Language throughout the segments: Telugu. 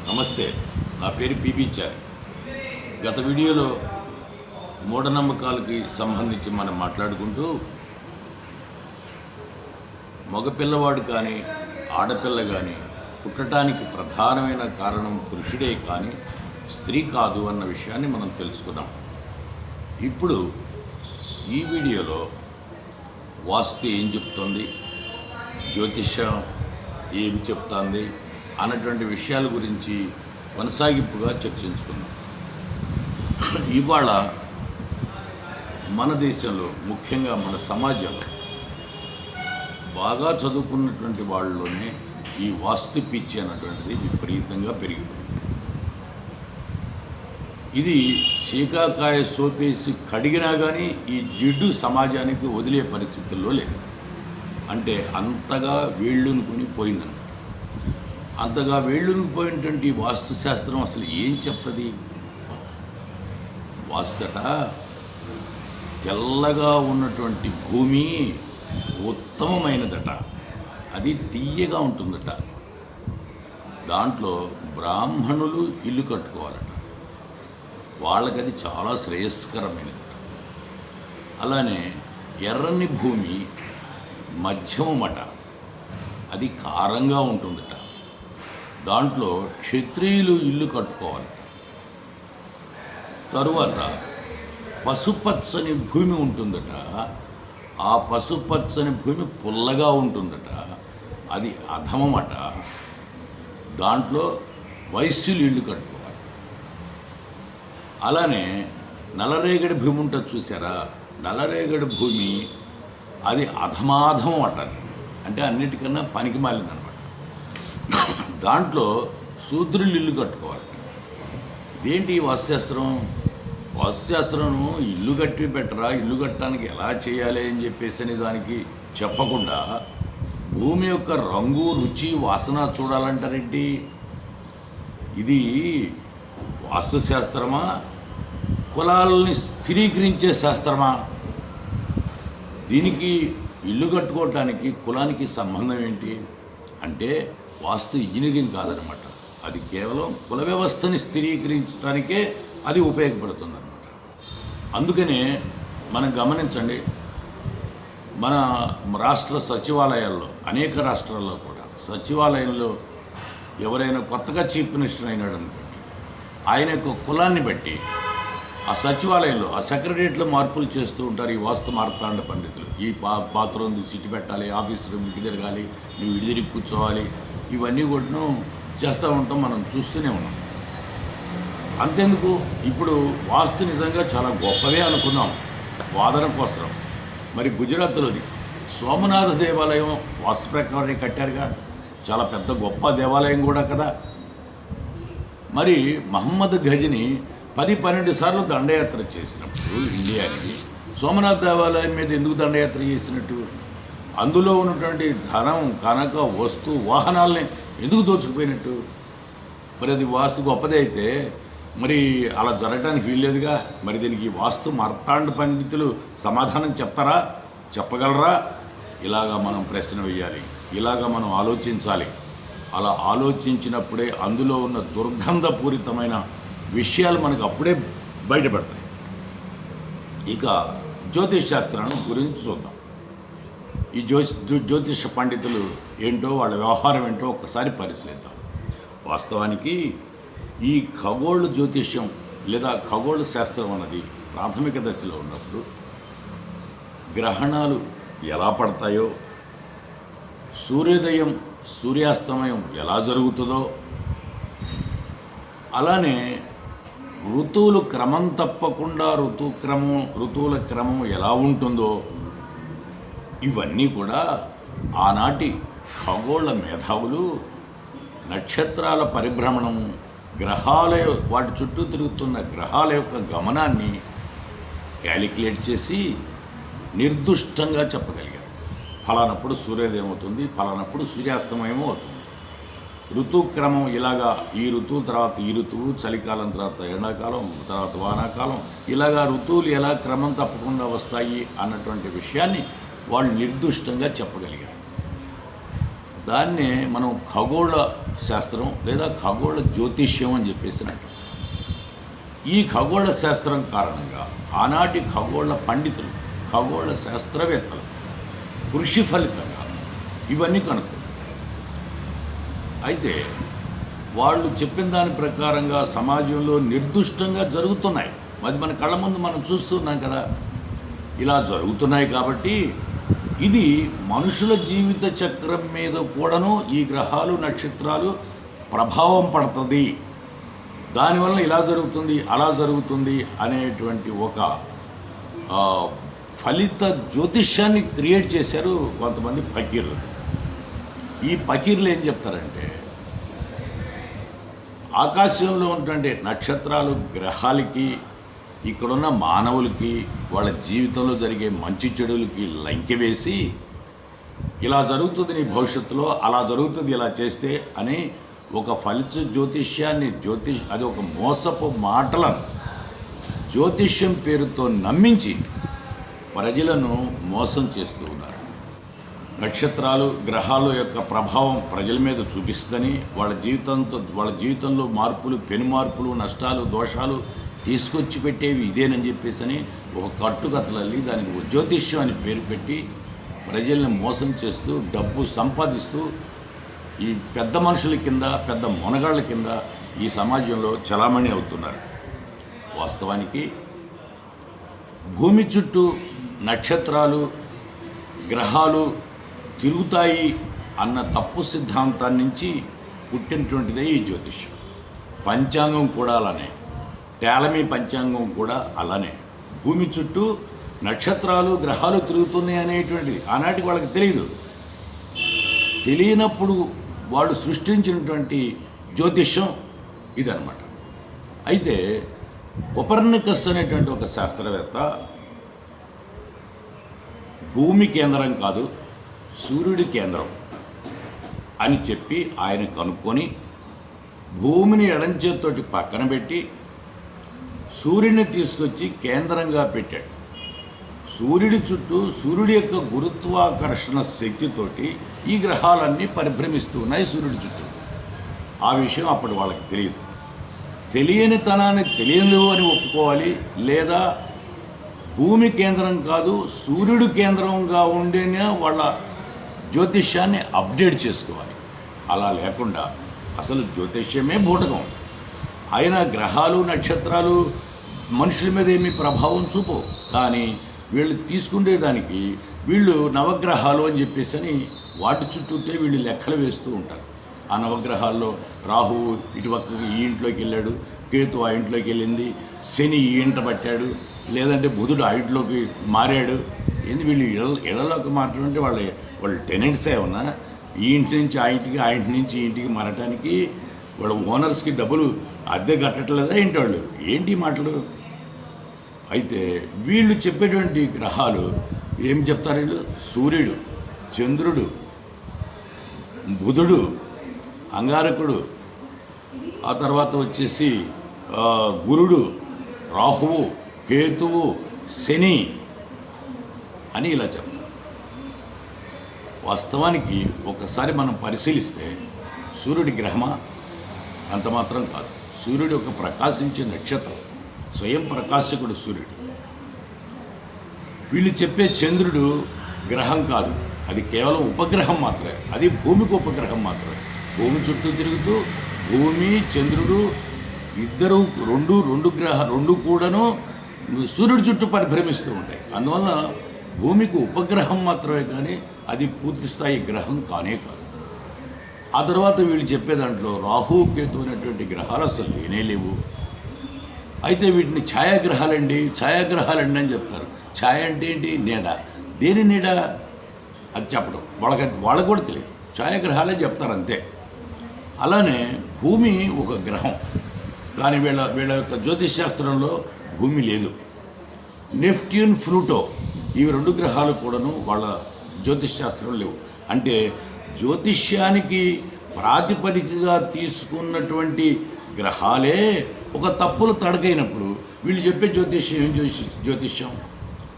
నమస్తే, నా పేరు పీబీచారి. గత వీడియోలో మూఢనమ్మకాలకి సంబంధించి మనం మాట్లాడుకుంటూ మగపిల్లవాడు కానీ ఆడపిల్ల కానీ పుట్టడానికి ప్రధానమైన కారణం పురుషుడే కానీ స్త్రీ కాదు అన్న విషయాన్ని మనం తెలుసుకున్నాం. ఇప్పుడు ఈ వీడియోలో వాస్తు ఏం చెప్తోంది, జ్యోతిషం ఏం చెప్తోంది అన్నటువంటి విషయాల గురించి కొనసాగింపుగా చర్చించుకున్నాం. ఇవాళ మన దేశంలో, ముఖ్యంగా మన సమాజంలో బాగా చదువుకున్నటువంటి వాళ్ళలోనే ఈ వాస్తు పిచ్చి అన్నటువంటిది విపరీతంగా పెరిగిపోయింది. ఇది శీకాకాయ సోపేసి కడిగినా కానీ ఈ జిడ్డు సమాజానికి వదిలే పరిస్థితుల్లో లేదు. అంటే అంతగా వేళ్ళునుకుని పోయిందన్నమాట. అంతగా వేళ్ళునుకుపోయినటువంటి వాస్తుశాస్త్రం అసలు ఏం చెప్తుంది? వాస్తట తెల్లగా ఉన్నటువంటి భూమి ఉత్తమమైనదట, అది తీయగా ఉంటుందట. దాంట్లో బ్రాహ్మణులు ఇల్లు కట్టుకోవాలట, వాళ్ళకది చాలా శ్రేయస్కరమైనదట. అలానే ఎర్రని భూమి మధ్యమమట, అది కారంగా ఉంటుందట. దాంట్లో క్షత్రియులు ఇల్లు కట్టుకోవాలి. తరువాత పసుపచ్చని భూమి ఉంటుందట, ఆ పసుపచ్చని భూమి పుల్లగా ఉంటుందట, అది అధమమట. దాంట్లో వైశ్యులు ఇల్లు కట్టుకోవాలి. అలానే నల్లరేగడి భూమి ఉంటుంది చూసారా, నల్లరేగడి భూమి అది అధమాధమం అంటారు. అంటే అన్నిటికన్నా పనికి మాలిందనమాట. దాంట్లో శూద్రులు ఇల్లు కట్టుకోవాలి. ఇదేంటి వాస్తుశాస్త్రం? వాస్తుశాస్త్రం ఇల్లు కట్టి పెట్టరా, ఇల్లు కట్టడానికి ఎలా చేయాలి అని చెప్పేసి దానికి చెప్పకుండా భూమి యొక్క రంగు, రుచి, వాసన చూడాలంటారేంటి? ఇది వాస్తుశాస్త్రమా, కులాలని స్థిరీకరించే శాస్త్రమా? దీనికి ఇల్లు కట్టుకోవటానికి కులానికి సంబంధం ఏంటి అంటే వాస్తు ఇంజనీరింగ్ కాదనమాట. అది కేవలం కుల వ్యవస్థని స్థిరీకరించడానికే అది ఉపయోగపడుతుందన్నమాట. అందుకనే మనం గమనించండి, మన రాష్ట్ర సచివాలయాల్లో, అనేక రాష్ట్రాల్లో కూడా సచివాలయంలో ఎవరైనా కొత్తగా చీఫ్ మినిస్టర్ అయినాడు అనుకోండి, ఆయన యొక్క కులాన్ని బట్టి ఆ సచివాలయంలో, ఆ సెక్రటరియట్లో మార్పులు చేస్తూ ఉంటారు ఈ వాస్తు మార్తాండ పండితులు. ఈ బాత్రూమ్ సిటీ పెట్టాలి, ఆఫీస్ రూమ్ ఇటు తిరగాలి, నువ్వు ఇటు తిరిగి కూర్చోవాలి, ఇవన్నీ కూడా చేస్తూ ఉంటాం, మనం చూస్తూనే ఉన్నాం. అంతెందుకు, ఇప్పుడు వాస్తు నిజంగా చాలా గొప్పదే అనుకున్నాం వాదన కోసం. మరి గుజరాత్లోది సోమనాథ దేవాలయం వాస్తు ప్రకారం కట్టారుగా, చాలా పెద్ద గొప్ప దేవాలయం కూడా కదా. మరి మహమ్మద్ గజని 10-12 సార్లు దండయాత్ర చేసినప్పుడు ఇండియాకి సోమనాథ దేవాలయం మీద ఎందుకు దండయాత్ర చేసినట్టు? అందులో ఉన్నటువంటి ధనం, కనక, వస్తు, వాహనాలని ఎందుకు దోచుకుపోయినట్టు? మరి అది వాస్తు గొప్పదే అయితే మరి అలా జరగడానికి వీల్లేదుగా. మరి దీనికి వాస్తు మార్తాండ పండితులు సమాధానం చెప్తారా, చెప్పగలరా? ఇలాగా మనం ప్రశ్న వేయాలి, ఇలాగా మనం ఆలోచించాలి. అలా ఆలోచించినప్పుడే అందులో ఉన్న దుర్గంధపూరితమైన విషయాలు మనకు అప్పుడే బయటపడతాయి. ఇక జ్యోతిష్ శాస్త్రాన్ని గురించి చూద్దాం. ఈ జ్యోతిష పండితులు ఏంటో, వాళ్ళ వ్యవహారం ఏంటో ఒక్కసారి పరిశీలిద్దాం. వాస్తవానికి ఈ ఖగోళ జ్యోతిష్యం లేదా ఖగోళ శాస్త్రం అన్నది ప్రాథమిక దశలో ఉన్నప్పుడు గ్రహణాలు ఎలా పడతాయో, సూర్యోదయం సూర్యాస్తమయం ఎలా జరుగుతుందో, అలానే ఋతువులు క్రమం తప్పకుండా ఋతువుల క్రమం ఎలా ఉంటుందో, ఇవన్నీ కూడా ఆనాటి ఖగోళ మేధావులు నక్షత్రాల పరిభ్రమణం, వాటి చుట్టూ తిరుగుతున్న గ్రహాల యొక్క గమనాన్ని క్యాలిక్యులేట్ చేసి నిర్దుష్టంగా చెప్పగలిగారు. ఫలానప్పుడు సూర్యోదయం అవుతుంది, ఫలానప్పుడు సూర్యాస్తమయం అవుతుంది, ఋతుక్రమం ఇలాగా, ఈ ఋతువు తర్వాత ఈ ఋతువు, చలికాలం తర్వాత ఎండాకాలం, తర్వాత వానాకాలం, ఇలాగా ఋతువులు ఎలా క్రమం తప్పకుండా వస్తాయి అన్నటువంటి విషయాన్ని వాళ్ళు నిర్దిష్టంగా చెప్పగలిగారు. దాన్నే మనం ఖగోళ శాస్త్రం లేదా ఖగోళ జ్యోతిష్యం అని చెప్పేసి అంటారు. ఈ ఖగోళ శాస్త్రం కారణంగా ఆనాటి ఖగోళ పండితులు, ఖగోళ శాస్త్రవేత్తలు కృషి ఫలితంగా ఇవన్నీ కనుక్కున్నారు. అయితే వాళ్ళు చెప్పిన దాని ప్రకారంగా సమాజంలో నిర్దుష్టంగా జరుగుతున్నాయి. అది మన కళ్ళ ముందు మనం చూస్తున్నాం కదా. ఇలా జరుగుతున్నాయి కాబట్టి ఇది మనుషుల జీవిత చక్రం మీద కూడాను ఈ గ్రహాలు నక్షత్రాలు ప్రభావం పడుతుంది, దానివల్ల ఇలా జరుగుతుంది అలా జరుగుతుంది అనేటువంటి ఒక ఫలిత జ్యోతిష్యాన్ని క్రియేట్ చేశారు కొంతమంది ఫకీర్లు. ఈ ఫకీర్లు ఏం చెప్తారంటే ఆకాశంలో ఉంటుండే నక్షత్రాలు గ్రహాలకి ఇక్కడున్న మానవులకి వాళ్ళ జీవితంలో జరిగే మంచి చెడులకి లంకె వేసి ఇలా జరుగుతుంది నీ భవిష్యత్తులో, అలా జరుగుతుంది ఇలా చేస్తే అని ఒక ఫలిత జ్యోతిష్యాన్ని అది ఒక మోసపు మాటలను జ్యోతిష్యం పేరుతో నమ్మించి ప్రజలను మోసం చేస్తూ ఉన్నారు. నక్షత్రాలు గ్రహాల యొక్క ప్రభావం ప్రజల మీద చూపిస్తుందని, వాళ్ళ జీవితంలో మార్పులు, పెను మార్పులు, నష్టాలు, దోషాలు తీసుకొచ్చి పెట్టేవి ఇదేనని చెప్పేసి ఒక కట్టుకథలల్లి దానికి జ్యోతిష్యం అని పేరు పెట్టి ప్రజల్ని మోసం చేస్తూ డబ్బు సంపాదిస్తూ ఈ పెద్ద మనుషుల కింద, పెద్ద మొనగాళ్ళ కింద ఈ సమాజంలో చలామణి అవుతున్నారు. వాస్తవానికి భూమి చుట్టూ నక్షత్రాలు గ్రహాలు తిరుగుతాయి అన్న తప్పు సిద్ధాంతాన్ని నుంచి పుట్టినటువంటిదే ఈ జ్యోతిష్యం. పంచాంగం కూడా అలానే, టాలమీ పంచాంగం కూడా అలానే. భూమి చుట్టూ నక్షత్రాలు గ్రహాలు తిరుగుతున్నాయి అనేటువంటిది ఆనాటికి వాళ్ళకి తెలియదు. తెలియనప్పుడు వాళ్ళు సృష్టించినటువంటి జ్యోతిష్యం ఇదనమాట. అయితే కొపర్నికస్ అనేటువంటి ఒక శాస్త్రవేత్త భూమి కేంద్రం కాదు సూర్యుడి కేంద్రం అని చెప్పి ఆయన కనుక్కొని భూమిని ఎడంచేత్తోటి పక్కన పెట్టి సూర్యుడిని తీసుకొచ్చి కేంద్రంగా పెట్టాడు. సూర్యుడి చుట్టూ సూర్యుడి యొక్క గురుత్వాకర్షణ శక్తితోటి ఈ గ్రహాలన్నీ పరిభ్రమిస్తూ ఉన్నాయి సూర్యుడి చుట్టూ. ఆ విషయం అప్పటి వాళ్ళకి తెలియదు. తెలియని తనాన్ని తెలియదు అని ఒప్పుకోవాలి, లేదా భూమి కేంద్రం కాదు సూర్యుడు కేంద్రంగా ఉండేనే వాళ్ళ జ్యోతిష్యాన్ని అప్డేట్ చేసుకోవాలి. అలా లేకుండా అసలు జ్యోతిష్యమే బూటకం. అయినా గ్రహాలు నక్షత్రాలు మనుషుల మీద ఏమీ ప్రభావం చూపవు, కానీ వీళ్ళు తీసుకునేదానికి వీళ్ళు నవగ్రహాలు అని చెప్పేసి అని వాటి చుట్టూతే వీళ్ళు లెక్కలు వేస్తూ ఉంటారు. ఆ నవగ్రహాల్లో రాహువు ఇటుపక్కకి ఈ ఇంట్లోకి వెళ్ళాడు, కేతు ఆ ఇంట్లోకి వెళ్ళింది, శని ఈ ఇంట పట్టాడు, లేదంటే బుధుడు ఆ ఇంట్లోకి మారాడు. ఏంది వీళ్ళు ఇళ్లలోకి మాట్లాడుంటే వాళ్ళ టెనెంట్స్ ఏమన్నా ఈ ఇంటి నుంచి ఆ ఇంటికి, ఆ ఇంటి నుంచి ఈ ఇంటికి మారటానికి వాళ్ళ ఓనర్స్కి డబ్బులు అద్దె కట్టట్లేదా ఏంటి వాళ్ళు? ఏంటి మాటలు? అయితే వీళ్ళు చెప్పేటువంటి గ్రహాలు ఏం చెప్తారు వీళ్ళు? సూర్యుడు, చంద్రుడు, బుధుడు, అంగారకుడు, ఆ తర్వాత వచ్చేసి గురుడు, రాహువు, కేతువు, శని అని ఇలా చెప్తారు. వాస్తవానికి ఒకసారి మనం పరిశీలిస్తే సూర్యుడి గ్రహమా? అంత మాత్రం కాదు. సూర్యుడు ఒక ప్రకాశించే నక్షత్రం, స్వయం ప్రకాశకుడు సూర్యుడు. వీళ్ళు చెప్పే చంద్రుడు గ్రహం కాదు, అది కేవలం ఉపగ్రహం మాత్రమే. అది భూమికి ఉపగ్రహం మాత్రమే. భూమి చుట్టూ తిరుగుతూ భూమి చంద్రుడు ఇద్దరు రెండు కూడాను సూర్యుడి చుట్టూ పరిభ్రమిస్తూ ఉంటాయి. అందువల్ల భూమికి ఉపగ్రహం మాత్రమే, కానీ అది పూర్తి స్థాయి గ్రహం కానే కాదు. ఆ తర్వాత వీళ్ళు చెప్పే దాంట్లో రాహు కేతు అనేటువంటి గ్రహాలు అసలు లేనే లేవు. అయితే వీటిని ఛాయాగ్రహాలండి అని చెప్తారు. ఛాయ అంటే ఏంటి? నీడ. దేని నీడ? అది చెప్పడం వాళ్ళకు కూడా తెలియదు. ఛాయాగ్రహాలే చెప్తారు అంతే. అలానే భూమి ఒక గ్రహం, కానీ వీళ్ళ యొక్క జ్యోతిష్ శాస్త్రంలో భూమి లేదు. నెప్ట్యూన్, ప్లూటో ఇవి రెండు గ్రహాలు కూడాను వాళ్ళ జ్యోతిష్ శాస్త్రం లేవు. అంటే జ్యోతిష్యానికి ప్రాతిపదికగా తీసుకున్నటువంటి గ్రహాలే ఒక తప్పులు తడకైనప్పుడు వీళ్ళు చెప్పే జ్యోతిష్యం ఏం జ్యోతిష్యం?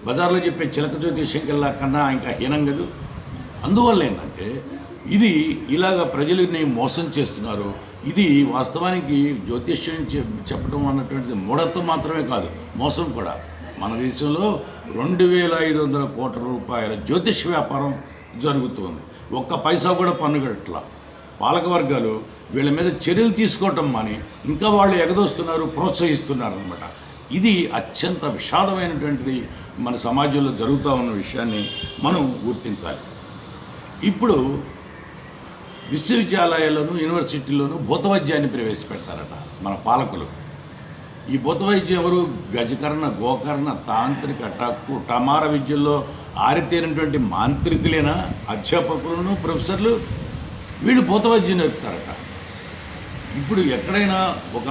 బజార్లో చెప్పే చిలక జ్యోతిష్యం కన్నా ఇంకా హీనం కదూ. అందువల్ల ఏంటంటే ఇది ఇలాగ ప్రజలని మోసం చేస్తున్నారు. ఇది వాస్తవానికి జ్యోతిష్యం చెప్పడం అన్నటువంటిది మూఢత్వం మాత్రమే కాదు, మోసం కూడా. మన దేశంలో 2,500 కోట్ల రూపాయల జ్యోతిష్ వ్యాపారం జరుగుతుంది. ఒక్క పైసా కూడా పన్ను కట్టట్లా. పాలక వర్గాలు వీళ్ళ మీద చర్యలు తీసుకోవటం మాని ఇంకా వాళ్ళు ఎగదోస్తున్నారు, ప్రోత్సహిస్తున్నారు అన్నమాట. ఇది అత్యంత విషాదమైనటువంటిది మన సమాజంలో జరుగుతూ ఉన్న విషయాన్ని మనం గుర్తించాలి. ఇప్పుడు విశ్వవిద్యాలయాల్లోనూ యూనివర్సిటీల్లోనూ భూతవైద్యాన్ని ప్రవేశపెడతారట మన పాలకులు. ఈ భూతవైద్యం ఎవరు? గజకర్ణ, గోకర్ణ, తాంత్రిక, టక్కు, టమార విద్యల్లో ఆరితేరినటువంటి మాంత్రికులైన అధ్యాపకులను, ప్రొఫెసర్లు వీళ్ళు భూతవైద్యం నేర్పుతారట. ఇప్పుడు ఎక్కడైనా ఒక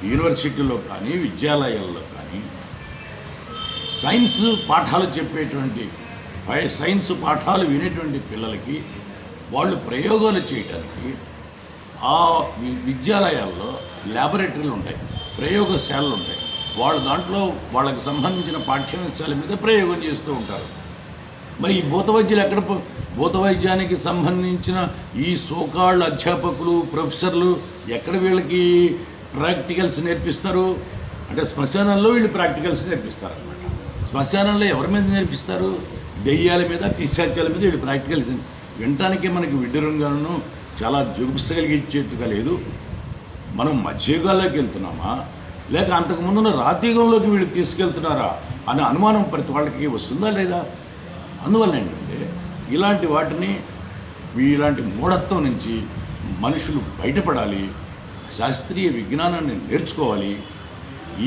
యూనివర్సిటీలో కానీ విద్యాలయాల్లో కానీ సైన్స్ పాఠాలు చెప్పేటువంటి, సైన్స్ పాఠాలు వినేటువంటి పిల్లలకి వాళ్ళు ప్రయోగాలు చేయడానికి ఆ విద్యాలయాల్లో ల్యాబొరేటరీలు ఉంటాయి, ప్రయోగశాలలు ఉంటాయి. వాళ్ళు దాంట్లో వాళ్ళకి సంబంధించిన పాఠ్యాంశాల మీద ప్రయోగం చేస్తూ ఉంటారు. మరి ఈ భూతవైద్యులు ఎక్కడ? భూతవైద్యానికి సంబంధించిన ఈ సోకాళ్ళ అధ్యాపకులు, ప్రొఫెసర్లు ఎక్కడ వీళ్ళకి ప్రాక్టికల్స్ నేర్పిస్తారు? అంటే శ్మశానంలో వీళ్ళు ప్రాక్టికల్స్ నేర్పిస్తారు అన్నమాట. శ్మశానంలో ఎవరి మీద నేర్పిస్తారు? దెయ్యాల మీద, పిశాచాల మీద వీళ్ళు ప్రాక్టికల్స్. వినటానికే మనకి విడ్డూరంగాను చాలా జుగుప్స కలిగించేట్టుగా లేదు. మనం మధ్యయుగాల్లోకి వెళ్తున్నామా, లేక అంతకుముందున్న రాతియుగంలోకి వీళ్ళు తీసుకెళ్తున్నారా అనే అనుమానం ప్రతి వాళ్ళకి వస్తుందా లేదా? అందువల్ల ఏంటంటే ఇలాంటి వాటిని, ఇలాంటి మూఢత్వం నుంచి మనుషులు బయటపడాలి, శాస్త్రీయ విజ్ఞానాన్ని నేర్చుకోవాలి.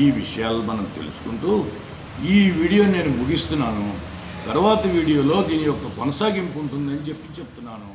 ఈ విషయాలు మనం తెలుసుకుంటూ ఈ వీడియో నేను ముగిస్తున్నాను. తర్వాత వీడియోలో దీని యొక్క కొనసాగింపు ఉంటుందని చెప్తున్నాను.